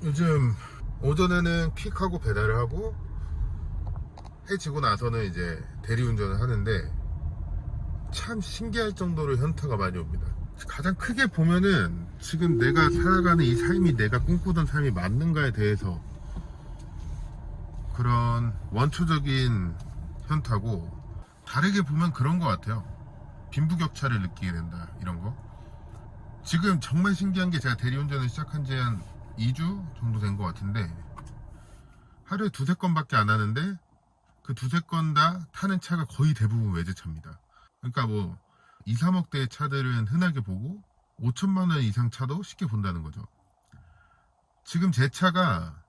요즘 오전에는 퀵하고 배달을 하고 해지고 나서는 이제 대리운전을 하는데 참 신기할 정도로 현타가 많이 옵니다. 가장 크게 보면은 지금 내가 살아가는 이 삶이 내가 꿈꾸던 삶이 맞는가에 대해서 그런 원초적인 현타고, 다르게 보면 그런 것 같아요. 빈부격차를 느끼게 된다, 이런 거. 지금 정말 신기한 게, 제가 대리운전을 시작한 지 한 2주 정도 된 것 같은데 하루에 두세 건밖에 안 하는데 그 두세 건 다 타는 차가 거의 대부분 외제차입니다. 그러니까 뭐 2, 3억대의 차들은 흔하게 보고 5천만 원 이상 차도 쉽게 본다는 거죠. 지금 제 차가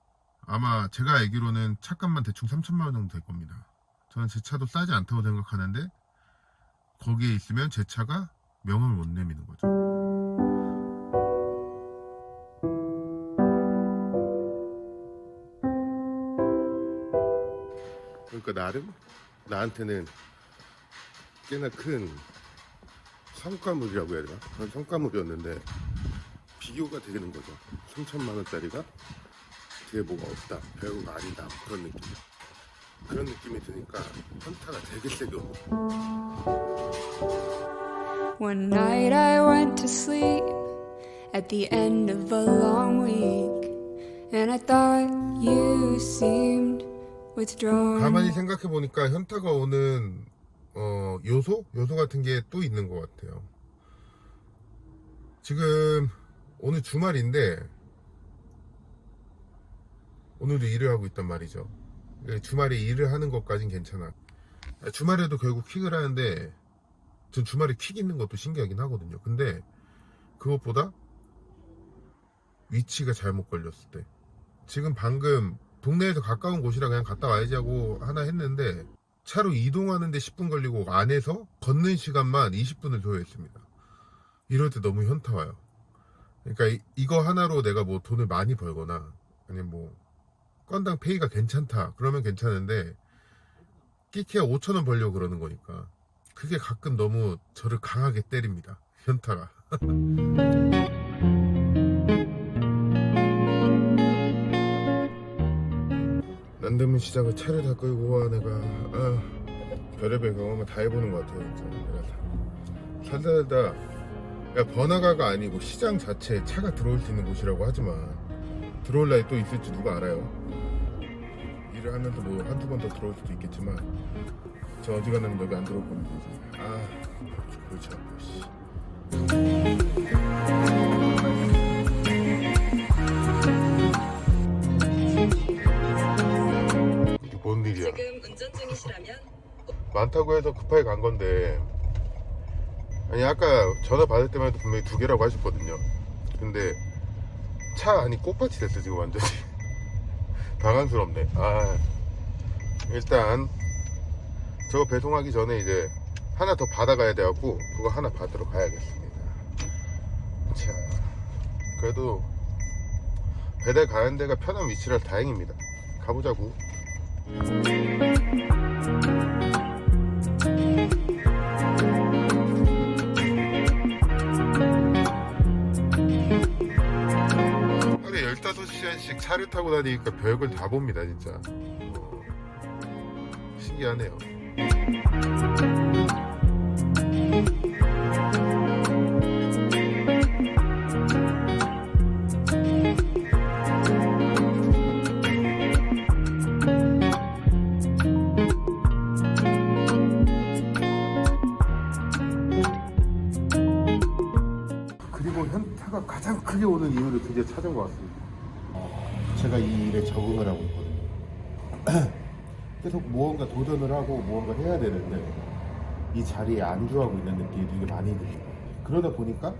아마 제가 알기로는 차값만 대충 3천만 원 정도 될 겁니다. 저는 제 차도 싸지 않다고 생각하는데 거기에 있으면 제 차가 명함을 못 내미는 거죠. 그러니까 나름 나한테는 꽤나 큰 성과물이라고 해야 되나? 그런 성과물이었는데 비교가 되는 거죠. 3천만 원짜리가 뒤에 뭐가 없다, 별거가 아니다, 그런 느낌이 드니까 현타가 되게 세게 옵니다. One night I went to sleep at the end of a long week, and I thought you seemed withdrawn. 가만히 생각해 보니까 현타가 오는 요소 같은 게 또 있는 것 같아요. 지금 오늘 주말인데 오늘도 일을 하고 있단 말이죠. 주말에 일을 하는 것까진 괜찮아. 주말에도 결국 퀵을 하는데 전 주말에 퀵 있는 것도 신기하긴 하거든요. 근데 그것보다 위치가 잘못 걸렸을 때, 지금 방금 동네에서 가까운 곳이라 그냥 갔다 와야지 하고 하나 했는데 차로 이동하는데 10분 걸리고 안에서 걷는 시간만 20분을 소요했습니다. 이럴 때 너무 현타 와요. 그러니까 이거 하나로 내가 뭐 돈을 많이 벌거나 아니면 뭐 건당 페이가 괜찮다 그러면 괜찮은데 끼케야 5천원 벌려고 그러는 거니까 그게 가끔 너무 저를 강하게 때립니다, 현타가. 남대문 시장을 차를 다 끌고 와. 내가 별의별 경험을 다 해보는 것 같아요. 진짜 내가 살다 그러니까 번화가가 아니고 시장 자체에 차가 들어올 수 있는 곳이라고 하지만 들어올 날이 또 있을지 누가 알아요. 일을 하면서 뭐 한두 번 더 들어올 수도 있겠지만 저 어지간하면 여기 안 들어올 겁니다. 골치 아파. 이게 뭔 일이야? 지금 운전 중이시라면 많다고 해서 급하게 간 건데, 아니 아까 전화 받을 때만 해도 분명히 2개라고 하셨거든요. 근데 차 안이 꽃밭이 됐어 지금 완전히. 당황스럽네. 일단 저거 배송하기 전에 이제 하나 더 받아가야 돼갖고 그거 하나 받으러 가야겠습니다. 자, 그래도 배달 가는 데가 편한 위치라 다행입니다. 가보자고. 하루에 15시간씩 차를 타고 다니니까 별걸 다 봅니다 진짜. 신기하네요. 그리고 현타가 가장 크게 오는 이유를 드디어 찾은 것 같습니다. 제가 이 일에 적응을 하고 있거든요. 계속 무언가 도전을 하고 무언가 해야 되는데 이 자리에 안주하고 있는 느낌이 되게 많이 듭니다. 그러다 보니까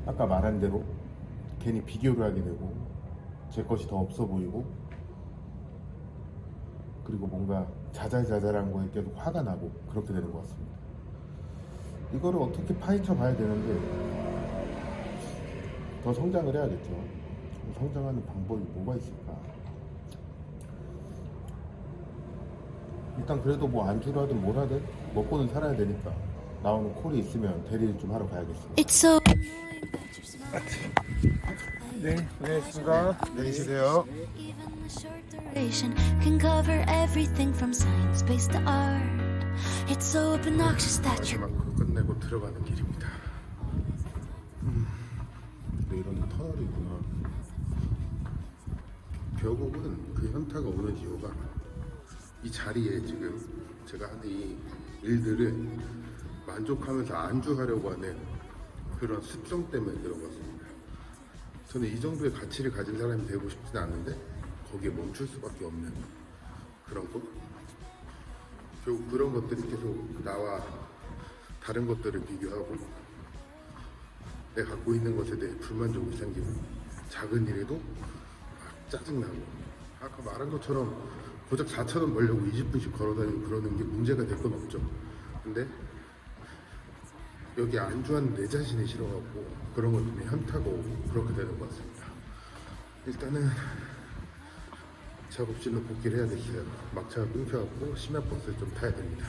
아까 말한 대로 괜히 비교를 하게 되고 제 것이 더 없어 보이고, 그리고 뭔가 자잘자잘한 거에 계속 화가 나고 그렇게 되는 것 같습니다. 이거를 어떻게 파헤쳐 봐야 되는데 더 성장을 해야겠죠. 성장하는 방법이 뭐가 있을까? 일단 그래도 뭐 안주를 하든 뭘 하든 먹고는 살아야 되니까 나오는 콜이 있으면 대리를 좀 하러 가야겠습니다. It's so 네, 고생하셨습니다. 안녕히 계세요. Even the short duration can cover everything from science based to art. It's so obnoxious that you're 마지막으로 끝내고 들어가는 길입니다. 근데 이런 터널이 있구나. 결국은 그 현타가 오는 이유가 이 자리에 지금 제가 하는 이 일들을 만족하면서 안주하려고 하는 그런 습성 때문에 그런 것 같습니다. 저는 이 정도의 가치를 가진 사람이 되고 싶지는 않은데 거기에 멈출 수밖에 없는 그런 것. 결국 그런 것들이 계속 나와 다른 것들을 비교하고 내가 갖고 있는 것에 대해 불만족이 생기고 작은 일에도 막 짜증나고 아까 말한 것처럼 고작 4,000원 벌려고 20분씩 걸어다니고 그러는 게 문제가 될 건 없죠. 근데 여기 안주하는 내 자신이 싫어갖고 그런 것 때문에 현타가 오고 그렇게 되는 것 같습니다. 일단은 작업실로 복귀를 해야겠어요. 막차가 끊겨갖고 심야버스를 좀 타야 됩니다.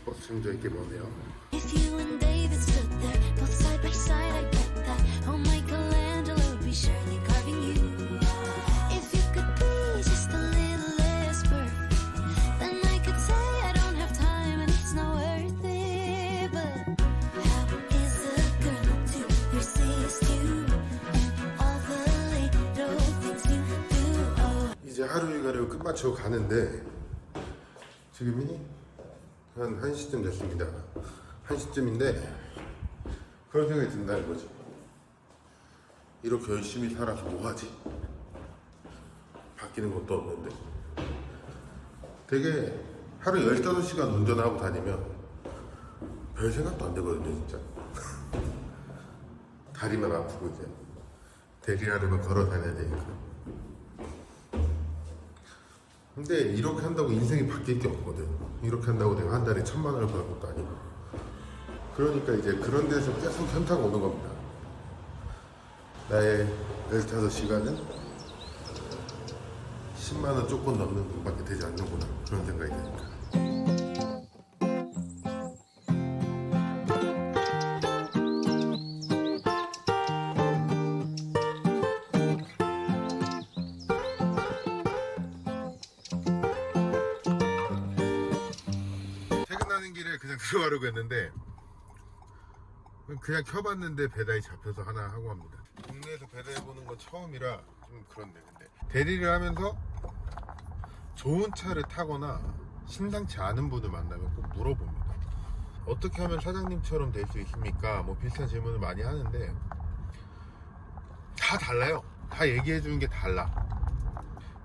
버스 정류장이 꽤 머네요. if you and David stood there, both side by side, I get that. Oh, Michelangelo would be surely carving you. If you could be just a little less perfect, then I could say I don't have time and it's not worth it. But how is a girl to resist you and all the little things you do? Oh. 이제 하루 일과를 끝마치고 가는데 지금이 한 1시쯤 됐습니다. 1시쯤인데 그런 생각이 든다는 거죠. 이렇게 열심히 살아서 뭐하지? 바뀌는 것도 없는데 되게 하루 15시간 운전하고 다니면 별 생각도 안 되거든요 진짜. 다리만 아프고 이제 대리하려면 걸어 다녀야 되니까. 근데 이렇게 한다고 인생이 바뀔 게 없거든. 이렇게 한다고 내가 한 달에 1,000만 원을 벌 것도 아니고. 그러니까 이제 그런 데서 계속 현타가 오는 겁니다. 나의 15시간은 10만 원 조금 넘는 돈밖에 되지 않는구나. 그런 생각이 드니까. 퇴근하는 길에 그냥 들어가려고 했는데 그냥 켜봤는데 배달이 잡혀서 하나 하고 합니다. 동네에서 배달해보는 건 처음이라 좀 그런데 근데 대리를 하면서 좋은 차를 타거나 심상치 않은 분을 만나면 꼭 물어봅니다. 어떻게 하면 사장님처럼 될 수 있습니까? 뭐 비슷한 질문을 많이 하는데 다 달라요. 다 얘기해 주는 게 달라.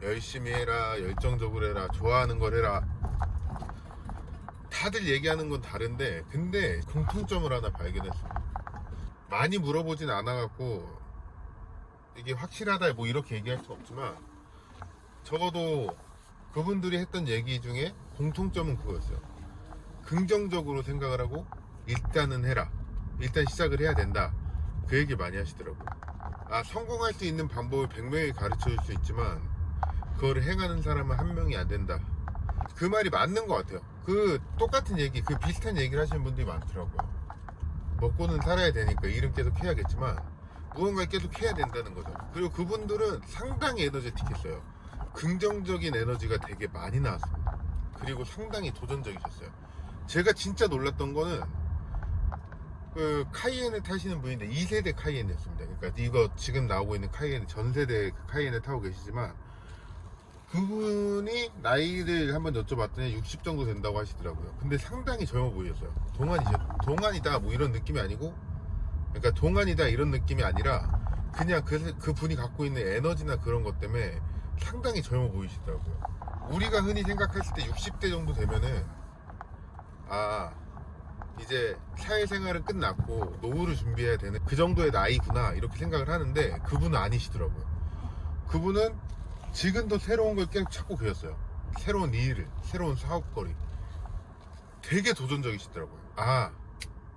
열심히 해라, 열정적으로 해라, 좋아하는 걸 해라. 다들 얘기하는 건 다른데 근데 공통점을 하나 발견했어요. 많이 물어보진 않아갖고 이게 확실하다 뭐 이렇게 얘기할 수 없지만 적어도 그분들이 했던 얘기 중에 공통점은 그거였어요. 긍정적으로 생각을 하고 일단은 해라, 일단 시작을 해야 된다, 그 얘기 많이 하시더라고요. 아, 성공할 수 있는 방법을 100명이 가르쳐 줄 수 있지만 그거를 행하는 사람은 한 명이 안 된다. 그 말이 맞는 것 같아요. 그 똑같은 얘기, 그 비슷한 얘기를 하시는 분들이 많더라고요. 먹고는 살아야 되니까 일은 계속 해야겠지만 무언가를 계속 해야 된다는 거죠. 그리고 그분들은 상당히 에너제틱했어요. 긍정적인 에너지가 되게 많이 나왔습니다. 그리고 상당히 도전적이셨어요. 제가 진짜 놀랐던 거는 그 카이엔을 타시는 분인데 2세대 카이엔이었습니다. 그러니까 이거 지금 나오고 있는 카이엔, 전세대 카이엔을 타고 계시지만 그분이 나이를 한번 여쭤봤더니 60 정도 된다고 하시더라고요. 근데 상당히 젊어 보였어요. 동안이다 뭐 이런 느낌이 아니고, 그러니까 동안이다 이런 느낌이 아니라 그냥 그 분이 갖고 있는 에너지나 그런 것 때문에 상당히 젊어 보이시더라고요. 우리가 흔히 생각했을 때 60대 정도 되면은 아, 이제 사회생활은 끝났고 노후를 준비해야 되는 그 정도의 나이구나 이렇게 생각을 하는데 그분은 아니시더라고요. 그분은 지금도 새로운 걸 계속 찾고 계셨어요. 새로운 일을, 새로운 사업거리. 되게 도전적이시더라고요. 아,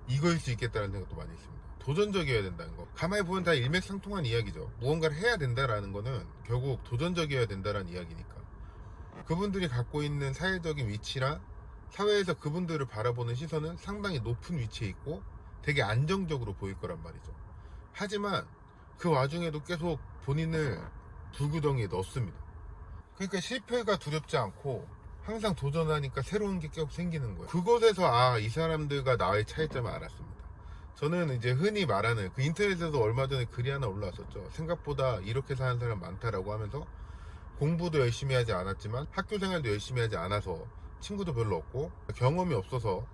이거일 수 있겠다는 생각도 많이 했습니다. 도전적이어야 된다는 거. 가만히 보면 다 일맥상통한 이야기죠. 무언가를 해야 된다라는 거는 결국 도전적이어야 된다라는 이야기니까. 그분들이 갖고 있는 사회적인 위치랑 사회에서 그분들을 바라보는 시선은 상당히 높은 위치에 있고 되게 안정적으로 보일 거란 말이죠. 하지만 그 와중에도 계속 본인을 불구덩이에 넣습니다. 그러니까 실패가 두렵지 않고 항상 도전하니까 새로운 게 계속 생기는 거예요. 그곳에서 이 사람들과 나의 차이점을 알았습니다. 저는 이제 흔히 말하는 그 인터넷에도 얼마 전에 글이 하나 올라왔었죠. 생각보다 이렇게 사는 사람 많다라고 하면서 공부도 열심히 하지 않았지만 학교 생활도 열심히 하지 않아서 친구도 별로 없고 경험이 없어서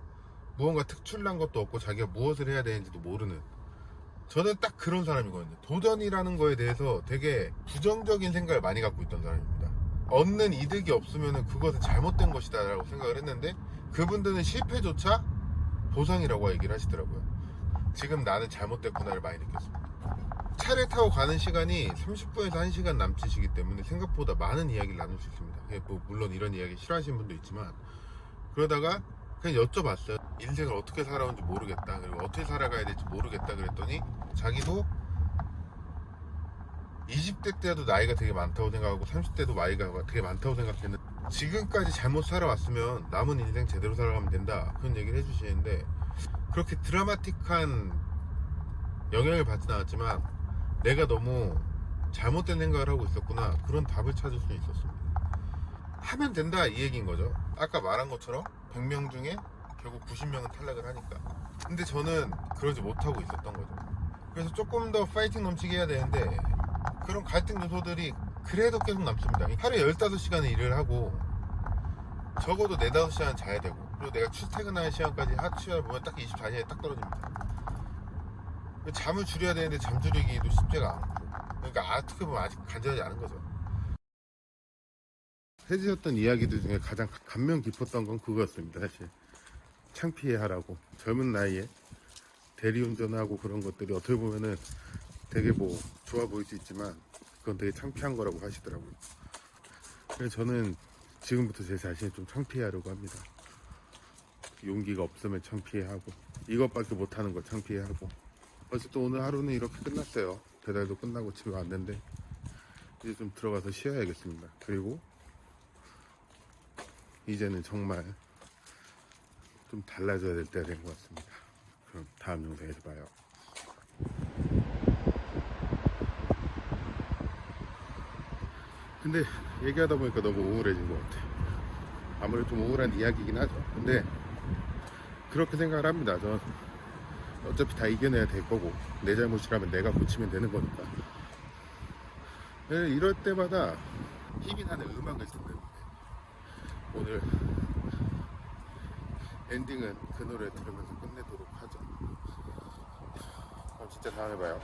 무언가 특출난 것도 없고 자기가 무엇을 해야 되는지도 모르는, 저는 딱 그런 사람이거든요. 도전이라는 거에 대해서 되게 부정적인 생각을 많이 갖고 있던 사람입니다. 얻는 이득이 없으면 그것은 잘못된 것이다 라고 생각을 했는데, 그분들은 실패조차 보상이라고 얘기를 하시더라고요. 지금 나는 잘못됐구나를 많이 느꼈습니다. 차를 타고 가는 시간이 30분에서 1시간 남짓이기 때문에 생각보다 많은 이야기를 나눌 수 있습니다. 뭐 물론 이런 이야기 싫어하시는 분도 있지만, 그러다가 그냥 여쭤봤어요. 인생을 어떻게 살아온지 모르겠다, 그리고 어떻게 살아가야 될지 모르겠다 그랬더니 자기도 20대 때도 나이가 되게 많다고 생각하고 30대도 나이가 되게 많다고 생각했는데, 지금까지 잘못 살아왔으면 남은 인생 제대로 살아가면 된다, 그런 얘기를 해주시는데, 그렇게 드라마틱한 영향을 받진 않았지만 내가 너무 잘못된 생각을 하고 있었구나, 그런 답을 찾을 수 있었습니다. 하면 된다 이 얘기인 거죠. 아까 말한 것처럼 100명 중에 결국 90명은 탈락을 하니까. 근데 저는 그러지 못하고 있었던 거죠. 그래서 조금 더 파이팅 넘치게 해야 되는데, 그런 갈등 요소들이 그래도 계속 남습니다. 하루에 15시간의 일을 하고 적어도 4, 5시간 자야 되고, 그리고 내가 출퇴근하는 시간까지 합치면 보면 딱 24시간이 딱 떨어집니다. 잠을 줄여야 되는데 잠 줄이기도 쉽지가 않고, 그러니까 어떻게 보면 아직 간절하지 않은 거죠. 해주셨던 이야기들 중에 가장 감명 깊었던 건 그거였습니다. 사실 창피해하라고, 젊은 나이에 대리운전하고 그런 것들이 어떻게 보면은 되게 뭐 좋아 보일 수 있지만 그건 되게 창피한 거라고 하시더라고요. 그래서 저는 지금부터 제 자신을 좀 창피해하려고 합니다. 용기가 없으면 창피해하고, 이것밖에 못하는 거 창피해하고. 어쨌든 오늘 하루는 이렇게 끝났어요. 배달도 끝나고 집에 왔는데 이제 좀 들어가서 쉬어야겠습니다. 그리고 이제는 정말 좀 달라져야 될 때가 된 것 같습니다. 그럼 다음 영상에서 봐요. 근데 얘기하다 보니까 너무 우울해진 것 같아. 아무래도 좀 우울한 이야기이긴 하죠. 근데 그렇게 생각을 합니다. 전 어차피 다 이겨내야 될 거고, 내 잘못이라면 내가 고치면 되는 거니까. 이럴 때마다 힘이 나는 음악을 듣는데, 오늘 엔딩은 그 노래 들으면서 끝내도록 하죠. 그럼 진짜 다음에 봐요.